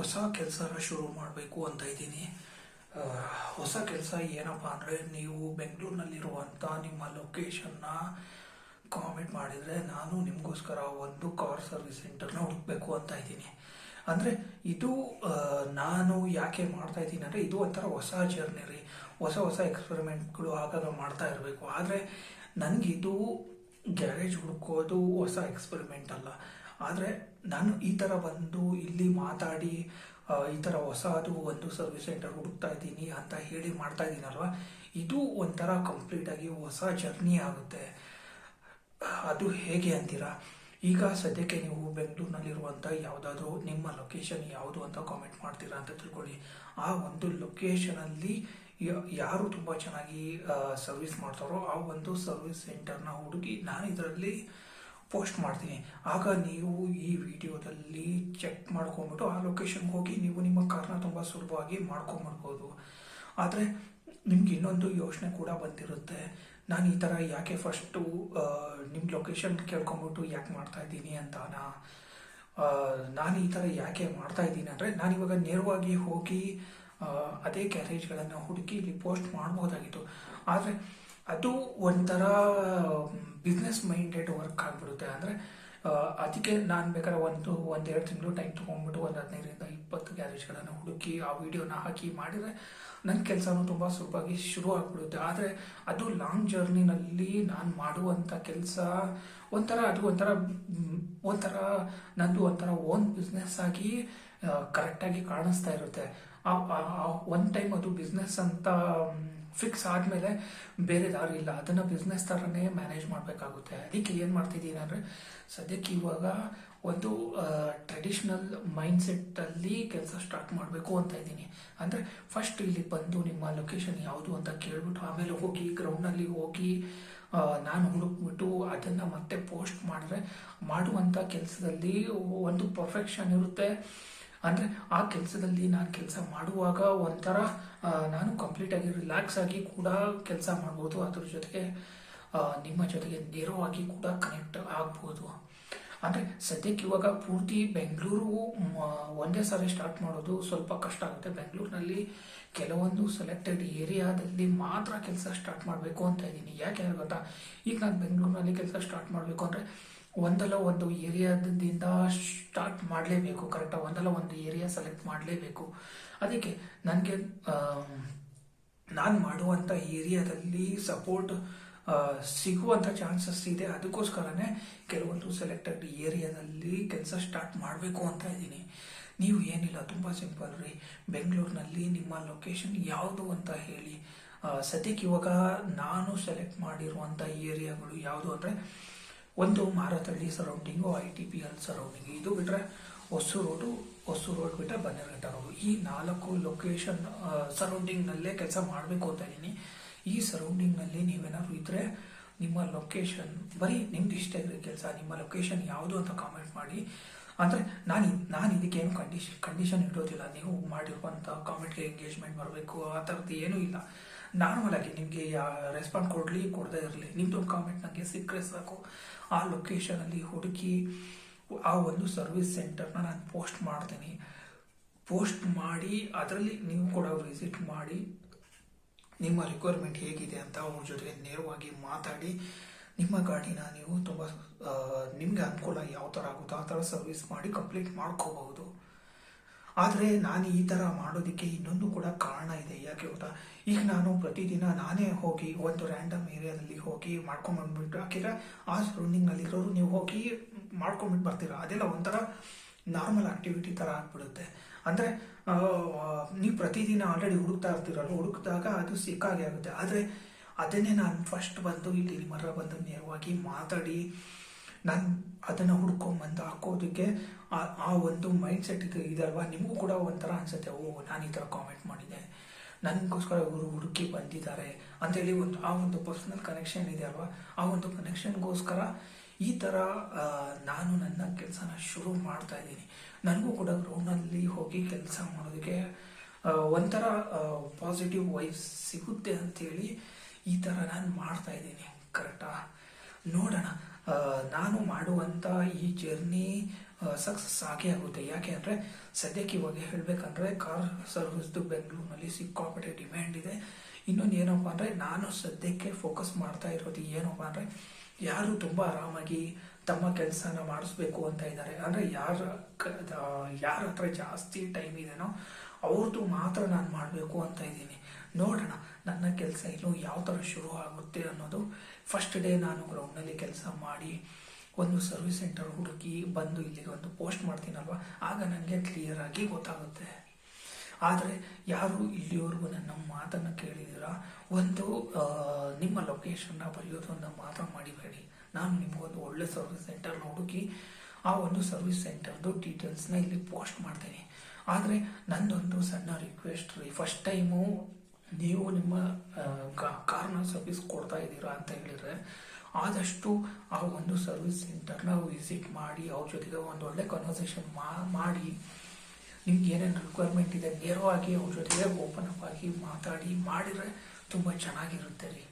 ಹೊಸ ಕೆಲಸನ ಶುರು ಮಾಡಬೇಕು ಅಂತ ಇದ್ದೀನಿ. ಹೊಸ ಕೆಲಸ ಏನಪ್ಪ ಅಂದರೆ, ನೀವು ಬೆಂಗಳೂರಿನಲ್ಲಿರುವಂಥ ನಿಮ್ಮ ಲೊಕೇಶನ್ನ ಕಾಮೆಂಟ್ ಮಾಡಿದರೆ ನಾನು ನಿಮಗೋಸ್ಕರ ಒಂದು ಕಾರ್ ಸರ್ವಿಸ್ ಸೆಂಟರ್ನ ಹುಡುಕಬೇಕು ಅಂತ ಇದ್ದೀನಿ. ಅಂದರೆ ಇದು ನಾನು ಯಾಕೆ ಮಾಡ್ತಾ ಇದ್ದೀನಿ ಅಂದರೆ, ಇದು ಒಂಥರ ಹೊಸ ಜರ್ನಿ ರೀ. ಹೊಸ ಎಕ್ಸ್ಪೆರಿಮೆಂಟ್ಗಳು ಆಗಾಗ ಮಾಡ್ತಾ ಇರಬೇಕು. ಆದರೆ ನನಗಿದು ಗ್ಯಾರೇಜ್ ಹುಡುಕೋದು ಹೊಸ ಎಕ್ಸ್ಪೆರಿಮೆಂಟ್ ಅಲ್ಲ. ಆದರೆ ನಾನು ಈ ಥರ ಬಂದು ಇಲ್ಲಿ ಮಾತಾಡಿ ಈ ಥರ ಹೊಸದು ಒಂದು ಸರ್ವಿಸ್ ಸೆಂಟರ್ ಹುಡುಕ್ತಾ ಇದ್ದೀನಿ ಅಂತ ಹೇಳಿ ಮಾಡ್ತಾ ಇದ್ದೀನಲ್ವ, ಇದು ಒಂಥರ ಕಂಪ್ಲೀಟಾಗಿ ಹೊಸ ಜರ್ನಿ ಆಗುತ್ತೆ. ಅದು ಹೇಗೆ ಅಂತೀರಾ? ಈಗ ಸದ್ಯಕ್ಕೆ ನೀವು ಬೆಂಗಳೂರಿನಲ್ಲಿರುವಂಥ ಯಾವುದಾದ್ರೂ ನಿಮ್ಮ ಲೊಕೇಶನ್ ಯಾವುದು ಅಂತ ಕಾಮೆಂಟ್ ಮಾಡ್ತೀರಾ ಅಂತ ತಿಳ್ಕೊಳ್ಳಿ. ಆ ಒಂದು ಲೊಕೇಶನಲ್ಲಿ ಯಾರು ತುಂಬ ಚೆನ್ನಾಗಿ ಸರ್ವಿಸ್ ಮಾಡ್ತಾರೋ ಆ ಒಂದು ಸರ್ವಿಸ್ ಸೆಂಟರ್ನ ಹುಡುಕಿ ನಾನು ಇದರಲ್ಲಿ ಪೋಸ್ಟ್ ಮಾಡ್ತೀನಿ. ಆಗ ನೀವು ಈ ವಿಡಿಯೋದಲ್ಲಿ ಚೆಕ್ ಮಾಡ್ಕೊಂಬಿಟ್ಟು ಆ ಲೊಕೇಶನ್ಗೆ ಹೋಗಿ ನೀವು ನಿಮ್ಮ ಕಾರ್ನ ತುಂಬ ಸುಲಭವಾಗಿ ಮಾಡ್ಕೊಂಬಿಡ್ಬೋದು. ಆದರೆ ನಿಮ್ಗೆ ಇನ್ನೊಂದು ಯೋಚನೆ ಕೂಡ ಬಂದಿರುತ್ತೆ, ನಾನು ಈ ಥರ ಯಾಕೆ ಫಸ್ಟು ನಿಮ್ಮ ಲೊಕೇಶನ್ ಕೇಳ್ಕೊಂಬಿಟ್ಟು ಯಾಕೆ ಮಾಡ್ತಾ ಇದ್ದೀನಿ ಅಂತಾನ. ನಾನು ಈ ಥರ ಯಾಕೆ ಮಾಡ್ತಾ ಇದ್ದೀನಿ ಅಂದರೆ, ನಾನಿವಾಗ ನೇರವಾಗಿ ಹೋಗಿ ಅದೇ ಗ್ಯಾರೇಜ್ಗಳನ್ನು ಹುಡುಕಿ ಇಲ್ಲಿ ಪೋಸ್ಟ್ ಮಾಡ್ಬೋದಾಗಿತ್ತು. ಆದರೆ ಅದು ಒಂಥರ ಬಿಸ್ನೆಸ್ ಮೈಂಡೆಡ್ ವರ್ಕ್ ಆಗಿಬಿಡುತ್ತೆ. ಅಂದರೆ ಅದಕ್ಕೆ ನಾನು ಬೇಕಾದ್ರೆ ಒಂದೆರಡು ತಿಂಗಳು ಟೈಮ್ ತೊಗೊಂಡ್ಬಿಟ್ಟು ಒಂದು 15-20 ಗ್ಯಾರೇಜ್ಗಳನ್ನು ಹುಡುಕಿ ಆ ವಿಡಿಯೋನ ಹಾಕಿ ಮಾಡಿದರೆ ನನ್ನ ಕೆಲಸನೂ ತುಂಬ ಸುಲಭವಾಗಿ ಶುರು ಆಗಿಬಿಡುತ್ತೆ. ಆದರೆ ಅದು ಲಾಂಗ್ ಜರ್ನಿನಲ್ಲಿ ನಾನು ಮಾಡುವಂಥ ಕೆಲಸ ಒಂಥರ ನಂದು ಒಂಥರ ಓನ್ ಬಿಸ್ನೆಸ್ ಆಗಿ ಕರೆಕ್ಟಾಗಿ ಕಾಣಿಸ್ತಾ ಇರುತ್ತೆ. ಒನ್ ಟೈಮ್ ಅದು ಬಿಸ್ನೆಸ್ ಅಂತ ಫಿಕ್ಸ್ ಆದಮೇಲೆ ಬೇರೆ ದಾರಿ ಇಲ್ಲ, ಅದನ್ನು ಬಿಸ್ನೆಸ್ ಥರನೇ ಮ್ಯಾನೇಜ್ ಮಾಡಬೇಕಾಗುತ್ತೆ. ಅದಕ್ಕೆ ಏನು ಮಾಡ್ತಿದ್ದೀನಿ ಅಂದರೆ, ಸದ್ಯಕ್ಕೆ ಇವಾಗ ಒಂದು ಟ್ರೆಡಿಷ್ನಲ್ ಮೈಂಡ್ಸೆಟ್ಟಲ್ಲಿ ಕೆಲಸ ಸ್ಟಾರ್ಟ್ ಮಾಡಬೇಕು ಅಂತ ಇದ್ದೀನಿ. ಅಂದರೆ ಫಸ್ಟ್ ಇಲ್ಲಿ ಬಂದು ನಿಮ್ಮ ಲೊಕೇಶನ್ ಯಾವುದು ಅಂತ ಕೇಳ್ಬಿಟ್ಟು ಆಮೇಲೆ ಹೋಗಿ ಗ್ರೌಂಡ್ನಲ್ಲಿ ಹೋಗಿ ನಾನು ಹುಡುಕ್ಬಿಟ್ಟು ಅದನ್ನು ಮತ್ತೆ ಪೋಸ್ಟ್ ಮಾಡಿದ್ರೆ ಮಾಡುವಂಥ ಕೆಲಸದಲ್ಲಿ ಒಂದು ಪರ್ಫೆಕ್ಷನ್ ಇರುತ್ತೆ. ಅಂದರೆ ಆ ಕೆಲಸದಲ್ಲಿ ನಾನು ಕೆಲಸ ಮಾಡುವಾಗ ಒಂಥರ ನಾನು ಕಂಪ್ಲೀಟಾಗಿ ರಿಲ್ಯಾಕ್ಸ್ ಆಗಿ ಕೂಡ ಕೆಲಸ ಮಾಡ್ಬೋದು. ಅದ್ರ ಜೊತೆಗೆ ನಿಮ್ಮ ಜೊತೆಗೆ ನೇರವಾಗಿ ಕೂಡ ಕನೆಕ್ಟ್ ಆಗ್ಬೋದು. ಅಂದರೆ ಸದ್ಯಕ್ಕೆ ಇವಾಗ ಪೂರ್ತಿ ಬೆಂಗಳೂರು ಒಂದೇ ಸಾರಿ ಸ್ಟಾರ್ಟ್ ಮಾಡೋದು ಸ್ವಲ್ಪ ಕಷ್ಟ ಆಗುತ್ತೆ. ಬೆಂಗಳೂರಿನಲ್ಲಿ ಕೆಲವೊಂದು ಸೆಲೆಕ್ಟೆಡ್ ಏರಿಯಾದಲ್ಲಿ ಮಾತ್ರ ಕೆಲಸ ಸ್ಟಾರ್ಟ್ ಮಾಡಬೇಕು ಅಂತ ಇದ್ದೀನಿ. ಯಾಕೆ ಗೊತ್ತಾ, ಈಗ ನಾನು ಬೆಂಗಳೂರಿನಲ್ಲಿ ಕೆಲಸ ಸ್ಟಾರ್ಟ್ ಮಾಡಬೇಕು ಅಂದರೆ ಒಂದಲ್ಲ ಒಂದು ಏರಿಯಾದಿಂದ ಸ್ಟಾರ್ಟ್ ಮಾಡಲೇಬೇಕು. ಕರೆಕ್ಟಾಗಿ ಒಂದಲ್ಲ ಒಂದು ಏರಿಯಾ ಸೆಲೆಕ್ಟ್ ಮಾಡಲೇಬೇಕು. ಅದಕ್ಕೆ ನನಗೆ ನಾನು ಮಾಡುವಂಥ ಏರಿಯಾದಲ್ಲಿ ಸಪೋರ್ಟ್ ಸಿಗುವಂಥ ಚಾನ್ಸಸ್ ಇದೆ. ಅದಕ್ಕೋಸ್ಕರನೇ ಕೆಲವೊಂದು ಸೆಲೆಕ್ಟೆಡ್ ಏರಿಯಾದಲ್ಲಿ ಕೆಲಸ ಸ್ಟಾರ್ಟ್ ಮಾಡಬೇಕು ಅಂತ ಇದ್ದೀನಿ. ನೀವು ಏನಿಲ್ಲ, ತುಂಬ ಸಿಂಪಲ್ ರೀ. ಬೆಂಗಳೂರಿನಲ್ಲಿ ನಿಮ್ಮ ಲೊಕೇಶನ್ ಯಾವುದು ಅಂತ ಹೇಳಿ. ಸದ್ಯಕ್ಕೆ ಇವಾಗ ನಾನು ಸೆಲೆಕ್ಟ್ ಮಾಡಿರುವಂಥ ಏರಿಯಾಗಳು ಯಾವುದು ಅಂದರೆ, ಒಂದು ಮಾರತಳ್ಳಿ ಸರೌಂಡಿಂಗು, ITPL ಸರೌಂಡಿಂಗು, ಇದು ಬಿಟ್ಟರೆ ಹೊಸೂರು ರೋಡ್ ಬಿಟ್ಟರೆ ಬನ್ನೇರುಘಟ್ಟ ರೋಡು. ಈ 4 ಲೊಕೇಶನ್ ಸರೌಂಡಿಂಗ್ನಲ್ಲೇ ಕೆಲಸ ಮಾಡಬೇಕು ಅಂತ ಇದ್ದೀನಿ. ಈ ಸರೌಂಡಿಂಗ್ನಲ್ಲಿ ನೀವೇನಾದ್ರು ಇದ್ದರೆ ನಿಮ್ಮ ಲೊಕೇಶನ್, ಬರೀ ನಿಮ್ದು ಇಷ್ಟ ಇದ್ರೆ ಕೆಲಸ, ನಿಮ್ಮ ಲೊಕೇಶನ್ ಯಾವುದು ಅಂತ ಕಾಮೆಂಟ್ ಮಾಡಿ. ಅಂದರೆ ನಾನು ಇದಕ್ಕೇನು ಕಂಡೀಷನ್ ಇಡೋದಿಲ್ಲ. ನೀವು ಮಾಡಿರುವಂಥ ಕಾಮೆಂಟ್ಗೆ ಎಂಗೇಜ್ಮೆಂಟ್ ಬರಬೇಕು ಆ ಥರದ್ದು ಏನೂ ಇಲ್ಲ. ನಾರ್ಮಲ್ ಆಗಿ ನಿಮಗೆ ರೆಸ್ಪಾಂಡ್ ಕೊಡದೇ ಇರಲಿ, ನಿಮ್ಮದೊಂದು ಕಾಮೆಂಟ್ ನನಗೆ ಸಿಕ್ಕರೆ ಸಾಕು. ಆ ಲೊಕೇಶನಲ್ಲಿ ಹುಡುಕಿ ಆ ಒಂದು ಸರ್ವಿಸ್ ಸೆಂಟರ್ನ ನಾನು ಪೋಸ್ಟ್ ಮಾಡ್ತೀನಿ. ಪೋಸ್ಟ್ ಮಾಡಿ ಅದರಲ್ಲಿ ನೀವು ಕೂಡ ವಿಸಿಟ್ ಮಾಡಿ ನಿಮ್ಮ ರಿಕ್ವೈರ್ಮೆಂಟ್ ಹೇಗಿದೆ ಅಂತ ಅವ್ರ ಜೊತೆಗೆ ನೇರವಾಗಿ ಮಾತಾಡಿ ನಿಮ್ಮ ಗಾಡಿನ ನೀವು ತುಂಬ ನಿಮಗೆ ಅನುಕೂಲ ಯಾವ ಥರ ಆಗುತ್ತೋ ಆ ಥರ ಸರ್ವಿಸ್ ಮಾಡಿ ಕಂಪ್ಲೀಟ್ ಮಾಡ್ಕೋಬಹುದು. ಆದರೆ ನಾನು ಈ ಥರ ಮಾಡೋದಕ್ಕೆ ಇನ್ನೊಂದು ಕೂಡ ಕಾರಣ ಇದೆ. ಯಾಕೆ ಗೊತ್ತಾ, ಈಗ ನಾನು ಪ್ರತಿದಿನ ನಾನೇ ಹೋಗಿ ಒಂದು ರ್ಯಾಂಡಮ್ ಏರಿಯಾದಲ್ಲಿ ಹೋಗಿ ಮಾಡ್ಕೊಂಡ್ಬಂದ್ಬಿಟ್ಟು ಹಾಕಿದ್ರೆ ಆ ಸರೌಂಡಿಂಗ್ನಲ್ಲಿರೋರು ನೀವು ಹೋಗಿ ಮಾಡ್ಕೊಂಡ್ಬಿಟ್ಟು ಬರ್ತೀರಾ. ಅದೆಲ್ಲ ಒಂಥರ ನಾರ್ಮಲ್ ಆಕ್ಟಿವಿಟಿ ಥರ ಆಗ್ಬಿಡುತ್ತೆ. ಅಂದರೆ ನೀವು ಪ್ರತಿದಿನ ಆಲ್ರೆಡಿ ಹುಡುಕ್ತಾ ಇರ್ತೀರಲ್ಲ, ಹುಡುಕಿದಾಗ ಅದು ಸಿಕ್ಕಾಗೆ ಆಗುತ್ತೆ. ಆದರೆ ಅದನ್ನೇ ನಾನು ಫಸ್ಟ್ ಬಂದು ಇಲ್ಲಿ ನಿಮ್ಮ ಹತ್ರ ಬಂದು ನೇರವಾಗಿ ಮಾತಾಡಿ ನಾನು ಅದನ್ನು ಹುಡ್ಕೊಂಬಂದು ಹಾಕೋದಕ್ಕೆ ಆ ಒಂದು ಮೈಂಡ್ ಸೆಟ್ ಇದಲ್ವಾ, ನಿಮಗೂ ಕೂಡ ಒಂಥರ ಅನಿಸುತ್ತೆ, ನಾನು ಈ ಥರ ಕಾಮೆಂಟ್ ಮಾಡಿದ್ದೆ, ನನಗೋಸ್ಕರ ಇವರು ಹುಡುಕಿ ಬಂದಿದ್ದಾರೆ ಅಂತೇಳಿ ಆ ಒಂದು ಪರ್ಸನಲ್ ಕನೆಕ್ಷನ್ ಇದೆ ಅಲ್ವಾ. ಆ ಒಂದು ಕನೆಕ್ಷನ್ಗೋಸ್ಕರ ಈ ಥರ ನಾನು ನನ್ನ ಕೆಲಸನ ಶುರು ಮಾಡ್ತಾ ಇದ್ದೀನಿ. ನನಗೂ ಕೂಡ ಗ್ರೌಂಡ್ನಲ್ಲಿ ಹೋಗಿ ಕೆಲಸ ಮಾಡೋದಕ್ಕೆ ಒಂಥರ ಪಾಸಿಟಿವ್ ವೈಬ್ಸ್ ಸಿಗುತ್ತೆ ಅಂಥೇಳಿ ಈ ಥರ ನಾನು ಮಾಡ್ತಾ ಇದ್ದೀನಿ. ಕರೆಕ್ಟಾ? ನೋಡೋಣ. ನಾನು ಮಾಡುವಂಥ ಈ ಜರ್ನಿ ಸಕ್ಸಸ್ ಆಗೇ ಆಗುತ್ತೆ. ಯಾಕೆ ಅಂದರೆ ಸದ್ಯಕ್ಕೆ ಇವಾಗ ಹೇಳಬೇಕಂದ್ರೆ ಕಾರ್ ಸರ್ವಿಸ್ದು ಬೆಂಗಳೂರಿನಲ್ಲಿ ಸಿಕ್ಕಾಪಟ್ಟೆ ಡಿಮ್ಯಾಂಡ್ ಇದೆ. ಇನ್ನೊಂದು ಏನಪ್ಪ ಅಂದರೆ ನಾನು ಸದ್ಯಕ್ಕೆ ಫೋಕಸ್ ಮಾಡ್ತಾ ಇರೋದು ಏನಪ್ಪ ಅಂದರೆ ಯಾರು ತುಂಬ ಆರಾಮಾಗಿ ತಮ್ಮ ಕೆಲಸನ ಮಾಡಿಸ್ಬೇಕು ಅಂತ ಇದ್ದಾರೆ, ಅಂದರೆ ಯಾರ ಹತ್ರ ಜಾಸ್ತಿ ಟೈಮ್ ಇದೆನೋ ಅವ್ರದ್ದು ಮಾತ್ರ ನಾನು ಮಾಡಬೇಕು ಅಂತ ಇದ್ದೀನಿ. ನೋಡೋಣ ನನ್ನ ಕೆಲಸ ಇನ್ನು ಯಾವ ಥರ ಶುರು ಆಗುತ್ತೆ ಅನ್ನೋದು. ಫಸ್ಟ್ ಡೇ ನಾನು ಗ್ರೌಂಡ್ನಲ್ಲಿ ಕೆಲಸ ಮಾಡಿ ಒಂದು ಸರ್ವಿಸ್ ಸೆಂಟರ್ ಹುಡುಕಿ ಬಂದು ಇಲ್ಲಿಗೆ ಒಂದು ಪೋಸ್ಟ್ ಮಾಡ್ತೀನಲ್ವ, ಆಗ ನನಗೆ ಕ್ಲಿಯರ್ ಆಗಿ ಗೊತ್ತಾಗುತ್ತೆ. ಆದರೆ ಯಾರು ಇಲ್ಲಿವರೆಗೂ ನನ್ನ ಮಾತನ್ನು ಕೇಳಿದ್ದೀರಾ, ಒಂದು ನಿಮ್ಮ ಲೊಕೇಶನ್ನ ಬರೆಯೋದನ್ನು ಮಾತ್ರ ಮಾಡಿಬೇಡಿ. ನಾನು ನಿಮಗೊಂದು ಒಳ್ಳೆ ಸರ್ವಿಸ್ ಸೆಂಟರ್ನ ಹುಡುಕಿ ಆ ಒಂದು ಸರ್ವಿಸ್ ಸೆಂಟರ್ದು ಡೀಟೇಲ್ಸ್ನ ಇಲ್ಲಿ ಪೋಸ್ಟ್ ಮಾಡ್ತೀನಿ. ಆದರೆ ನನ್ನೊಂದು ಸಣ್ಣ ರಿಕ್ವೆಸ್ಟ್ ರೀ, ಫಸ್ಟ್ ಟೈಮು ನೀವು ನಿಮ್ಮ ಕಾರ್ನ ಸರ್ವಿಸ್ ಕೊಡ್ತಾ ಇದ್ದೀರಾ ಅಂತ ಹೇಳಿದರೆ ಆದಷ್ಟು ಆ ಒಂದು ಸರ್ವಿಸ್ ಸೆಂಟರ್ನ ವಿಸಿಟ್ ಮಾಡಿ ಅವ್ರ ಜೊತೆಗೆ ಒಂದು ಒಳ್ಳೆ ಕನ್ವರ್ಸೇಷನ್ ಮಾಡಿ ನಿಮ್ಗೆ ಏನೇನು ರಿಕ್ವೈರ್ಮೆಂಟ್ ಇದೆ ನೇರವಾಗಿ ಅವ್ರ ಜೊತೆಗೆ ಓಪನ್ ಅಪ್ ಆಗಿ ಮಾತಾಡಿ ಮಾಡಿದರೆ ತುಂಬ ಚೆನ್ನಾಗಿರುತ್ತೆ ರೀ.